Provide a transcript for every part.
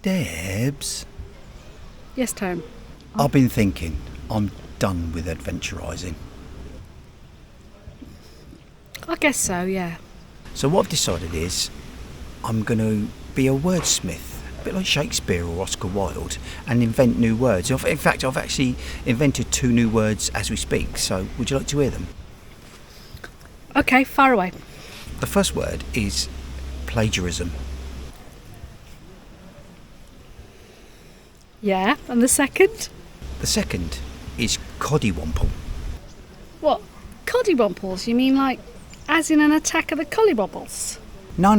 Debs, Yes, Tone. I've been thinking I'm done with adventurising. I guess so, yeah. So what I've decided is I'm going to be a wordsmith, a bit like Shakespeare or Oscar Wilde, and invent new words. In fact, I've actually invented 2 new words as we speak, so would you like to hear them? Okay, far away. The first word is plagiarism. Yeah, and the second? The second is coddywomple. What? Coddywomples? You mean like, as in an attack of the collywobbles? No.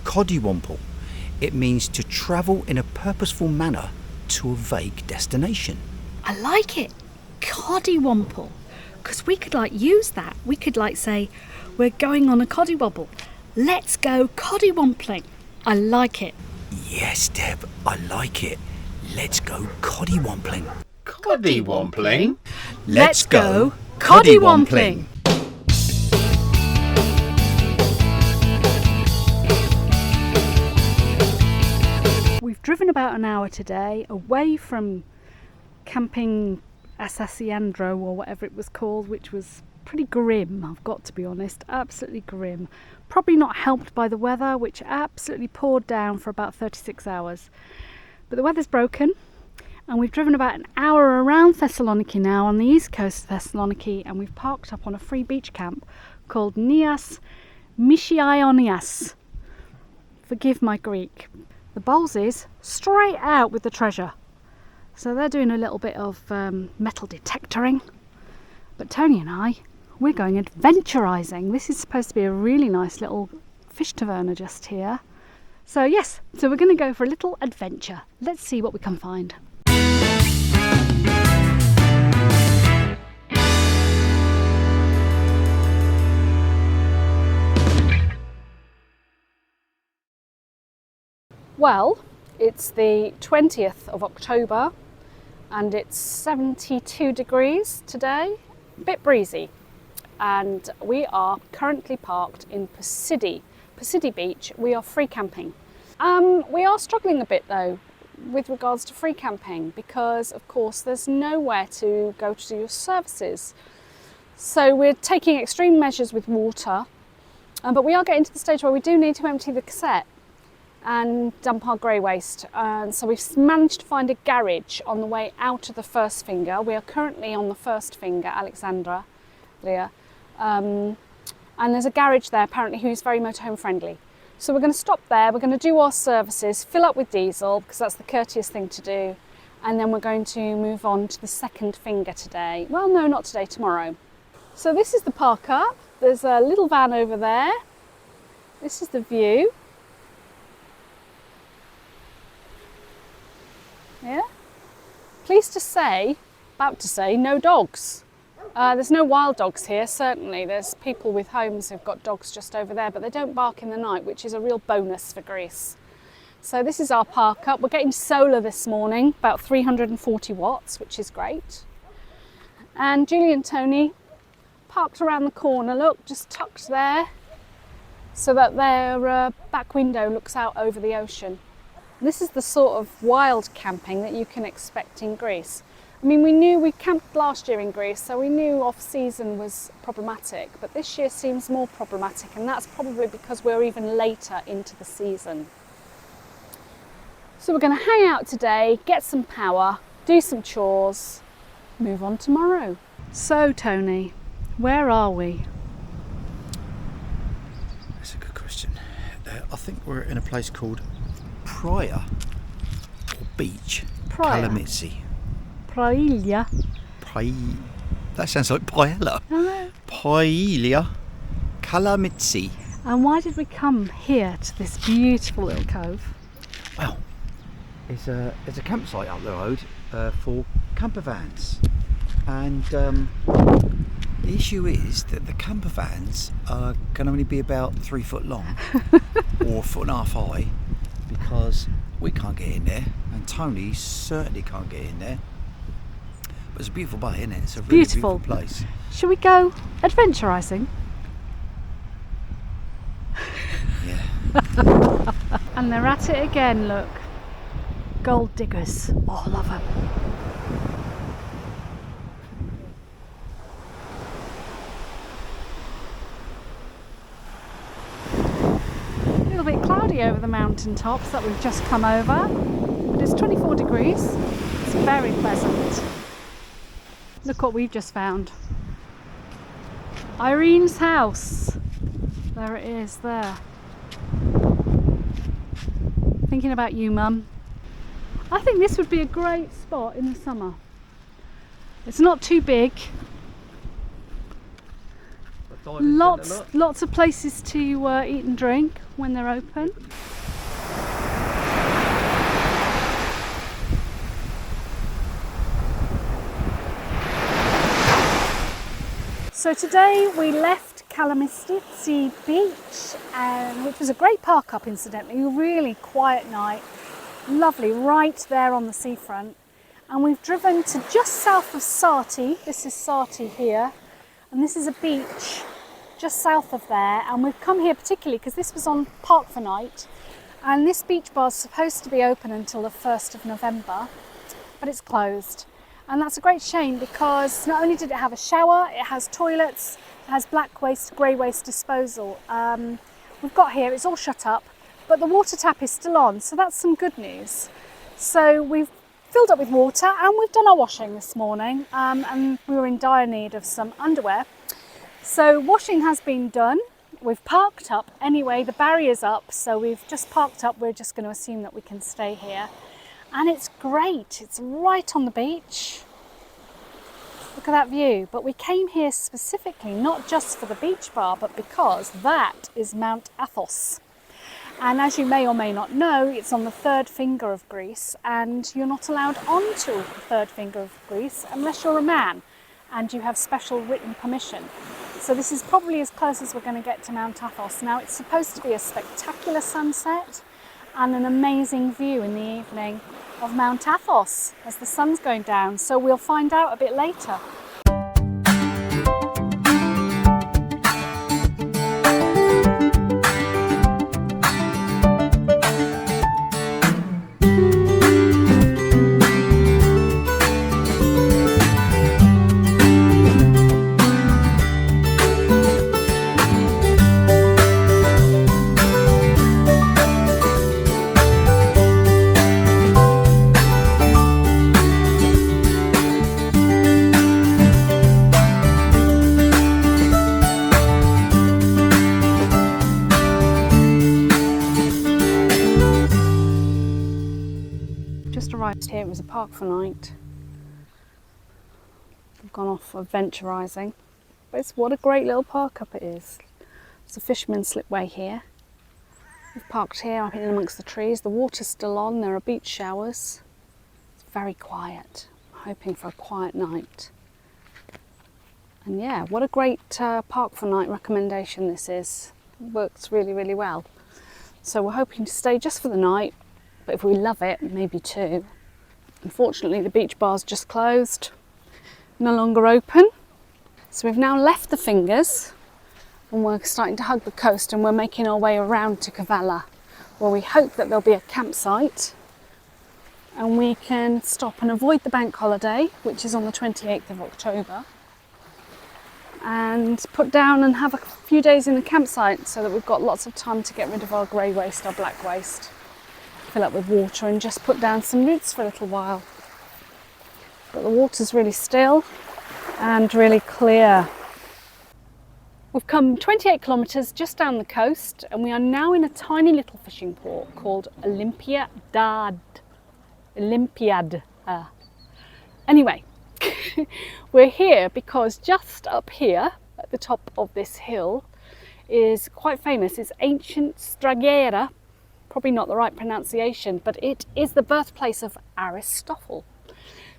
Coddywomple. It means to travel in a purposeful manner to a vague destination. I like it. Coddywomple. Because we could use that. We could say, we're going on a coddywobble. Let's go coddywompling. I like it. Yes, Deb, I like it. Let's go coddywompling. Coddywompling? Let's go coddywompling. We've driven about an hour today away from camping Alexandros or whatever it was called, which was pretty grim, I've got to be honest, absolutely grim. Probably not helped by the weather, which absolutely poured down for about 36 hours. But the weather's broken, and we've driven about an hour around Thessaloniki now, on the east coast of Thessaloniki, and we've parked up on a free beach camp called Nias Mishiaionias. Forgive my Greek. The bowls is straight out with the treasure. So they're doing a little bit of metal detectoring. But Tony and I, we're going adventurising. This is supposed to be a really nice little fish taverna just here. So yes, so we're going to go for a little adventure. Let's see what we can find. Well, it's the 20th of October and it's 72 degrees today, a bit breezy, and we are currently parked in Pidi Beach. We are free camping. We are struggling a bit though with regards to free camping because of course there's nowhere to go to do your services. So we're taking extreme measures with water, but we are getting to the stage where we do need to empty the cassette and dump our grey waste. So we've managed to find a garage on the way out of the first finger. We are currently on the first finger, Alexandros. And there's a garage there apparently who's very motorhome friendly. So we're going to stop there, we're going to do our services, fill up with diesel because that's the courteous thing to do, and then we're going to move on to the second finger today. Well, no, not today, tomorrow. So this is the park up, there's a little van over there, this is the view. Yeah. Pleased to say, about to say, no dogs. There's no wild dogs here, certainly. There's people with homes who've got dogs just over there, but they don't bark in the night, which is a real bonus for Greece. So this is our park up. We're getting solar this morning, about 340 watts, which is great. And Julie and Tony parked around the corner, look, just tucked there, so that their back window looks out over the ocean. This is the sort of wild camping that you can expect in Greece. I mean, we camped last year in Greece, so we knew off-season was problematic, but this year seems more problematic, and that's probably because we're even later into the season. So we're going to hang out today, get some power, do some chores, move on tomorrow. So, Tony, where are we? That's a good question. I think we're in a place called Praia, or beach, Praia. Kalamitsi. Praia. That sounds like paella. No. Praia, Kalamitsi. And why did we come here to this beautiful little cove? Well, there's a campsite up the road for camper vans, and the issue is that the camper vans can only be about 3 foot long or 1.5 foot high, because we can't get in there, and Tony certainly can't get in there. But it's a beautiful bay, isn't it? It's a really beautiful place. Shall we go adventurising? Yeah. And they're at it again, look. Gold diggers. Oh, I love them. A little bit cloudy over the mountain tops that we've just come over, but it's 24 degrees. It's very pleasant. Look what we've just found. Irene's house. There it is, there. Thinking about you, Mum. I think this would be a great spot in the summer. It's not too big. Lots of places to eat and drink when they're open. So today we left Kalamistitsi Beach, which was a great park up incidentally, a really quiet night, lovely, right there on the seafront. And we've driven to just south of Sati. This is Sati here, and this is a beach just south of there. And we've come here particularly because this was on Park for Night, and this beach bar is supposed to be open until the 1st of November, but it's closed. And that's a great shame because not only did it have a shower, it has toilets, it has black waste, grey waste disposal. We've got here, it's all shut up, but the water tap is still on, so that's some good news. So we've filled up with water and we've done our washing this morning, and we were in dire need of some underwear. So washing has been done. We've parked up anyway, the barrier's up, so we've just parked up. We're just going to assume that we can stay here. And it's great, it's right on the beach. Look at that view. But we came here specifically not just for the beach bar, but because that is Mount Athos. And as you may or may not know, it's on the third finger of Greece, and you're not allowed onto the third finger of Greece unless you're a man and you have special written permission. So this is probably as close as we're going to get to Mount Athos. Now it's supposed to be a spectacular sunset and an amazing view in the evening of Mount Athos as the sun's going down, so we'll find out a bit later. Here it was a park for night. We've gone off adventurising, but what a great little park up it is. There's a fisherman's slipway here. We've parked here up in amongst the trees. The water's still on, there are beach showers. It's very quiet. I'm hoping for a quiet night. And yeah, what a great park for night recommendation this is. It works really, really well. So we're hoping to stay just for the night, but if we love it, maybe two. Unfortunately, the beach bar's just closed, no longer open. So we've now left the fingers and we're starting to hug the coast, and we're making our way around to Kavala, where we hope that there'll be a campsite and we can stop and avoid the bank holiday, which is on the 28th of October, and put down and have a few days in the campsite so that we've got lots of time to get rid of our grey waste, our black waste, fill up with water and just put down some roots for a little while. But the water's really still and really clear. We've come 28 kilometres just down the coast, and we are now in a tiny little fishing port called Olympiada. Anyway, we're here because just up here at the top of this hill is quite famous. It's ancient Stagira. Probably not the right pronunciation, but it is the birthplace of Aristotle.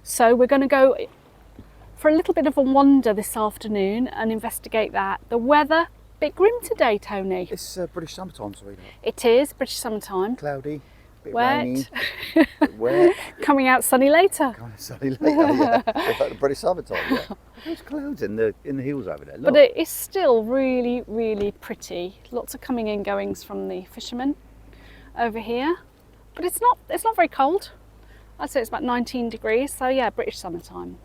So we're going to go for a little bit of a wander this afternoon and investigate that. The weather, a bit grim today, Tony. It's British summertime, sweetheart. It is British summertime. Cloudy, bit wet. rainy, bit wet. Coming out sunny later. Kind of sunny later, yeah. In fact, the British summertime, yeah. There's clouds in the hills over there. Look. But it is still really, really pretty. Lots of coming and goings from the fishermen over here, but it's not very cold. I'd say it's about 19 degrees, so yeah, British summertime.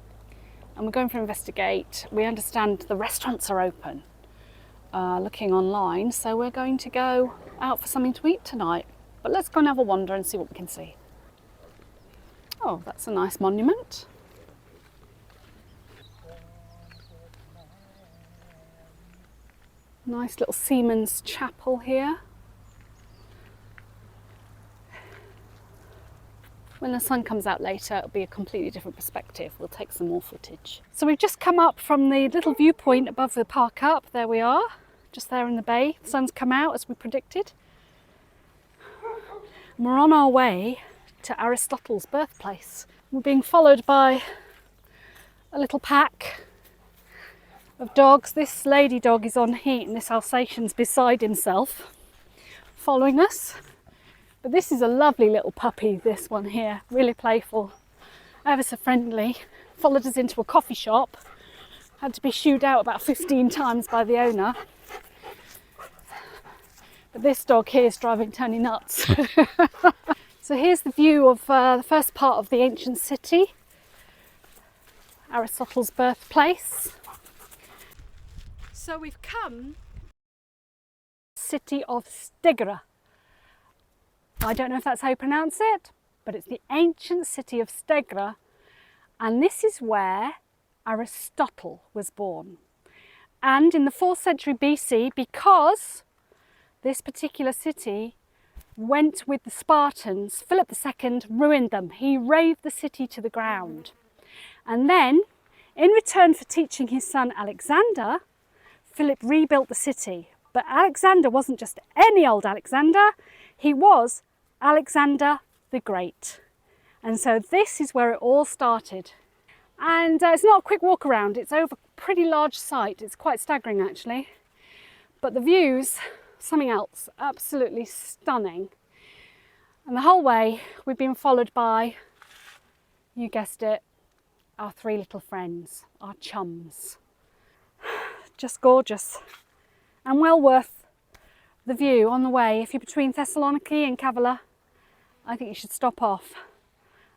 And we're going for Investigate. We understand the restaurants are open, looking online, so we're going to go out for something to eat tonight. But let's go and have a wander and see what we can see. Oh, that's a nice monument. Nice little seaman's chapel here. When the sun comes out later, it'll be a completely different perspective. We'll take some more footage. So we've just come up from the little viewpoint above the park up. There we are, just there in the bay. The sun's come out as we predicted. And we're on our way to Aristotle's birthplace. We're being followed by a little pack of dogs. This lady dog is on heat and this Alsatian's beside himself, following us. But this is a lovely little puppy, this one here, really playful, ever so friendly. Followed us into a coffee shop, had to be shooed out about 15 times by the owner. But this dog here is driving Tony nuts. So here's the view of the first part of the ancient city, Aristotle's birthplace. So we've come to the city of Stagira. I don't know if that's how you pronounce it, but it's the ancient city of Stagira, and this is where Aristotle was born. And in the 4th century BC, because this particular city went with the Spartans, Philip II ruined them. He razed the city to the ground. And then, in return for teaching his son Alexander, Philip rebuilt the city. But Alexander wasn't just any old Alexander, he was Alexander the Great. And so this is where it all started. And it's not a quick walk around, it's over a pretty large site. It's quite staggering actually. But the views, something else, absolutely stunning. And the whole way we've been followed by, you guessed it, our 3 little friends, our chums. Just gorgeous and well worth the view on the way. If you're between Thessaloniki and Kavala, I think you should stop off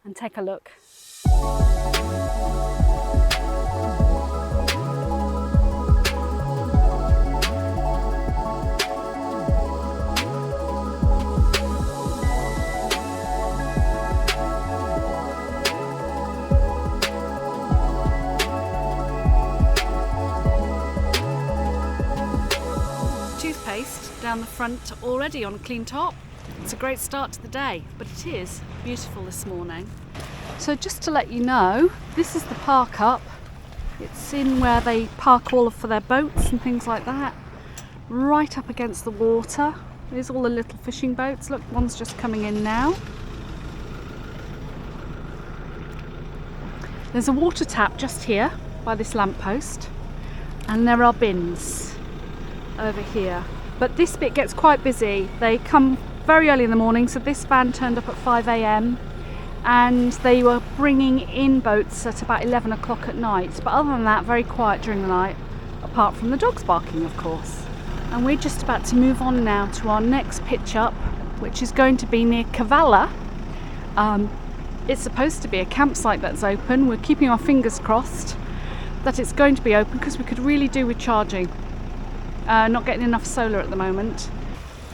and take a look. Toothpaste down the front already on a clean top. It's a great start to the day, but it is beautiful this morning. So just to let you know, this is the park up. It's in where they park all for their boats and things like that. Right up against the water. There's all the little fishing boats. Look, one's just coming in now. There's a water tap just here by this lamppost, and there are bins over here. But this bit gets quite busy. They come very early in the morning, so this van turned up at 5 a.m. and they were bringing in boats at about 11 o'clock at night. But other than that, very quiet during the night, apart from the dogs barking, of course. And we're just about to move on now to our next pitch up, which is going to be near Kavala. It's supposed to be a campsite that's open. We're keeping our fingers crossed that it's going to be open because we could really do with charging. Not getting enough solar at the moment.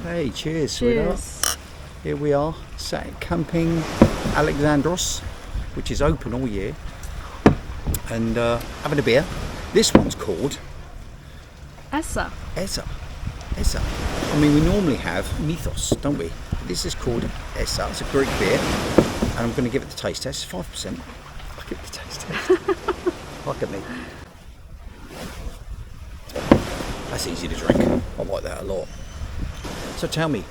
Hey, cheers, sweetheart. Here we are, sat at camping Alexandros, which is open all year, and having a beer. This one's called Essa. I mean, we normally have Mythos, don't we? This is called Essa. It's a Greek beer, and I'm going to give it the taste test. 5%. I'll give it the taste test. Look at me. That's easy to drink. I like that a lot. So tell me,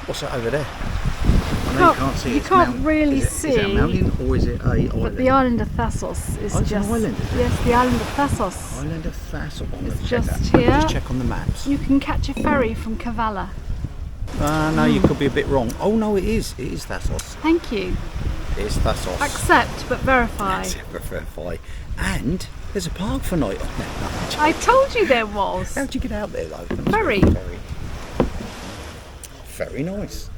what's that over there? I know you can't see. You can't really see. Is it a mountain or is it a island? But the island of Athos is it's just. An island, is it? Yes, the island of Athos. Island of Athos. It's just that. here. Just check on the maps. You can catch a ferry from Kavala. No, you could be a bit wrong. Oh no, it is. It is Athos. Thank you. It's Athos. Accept, but verify. Accept, but verify. And there's a park for night on there. I told you there was. How'd you get out there though? Ferry. Very nice.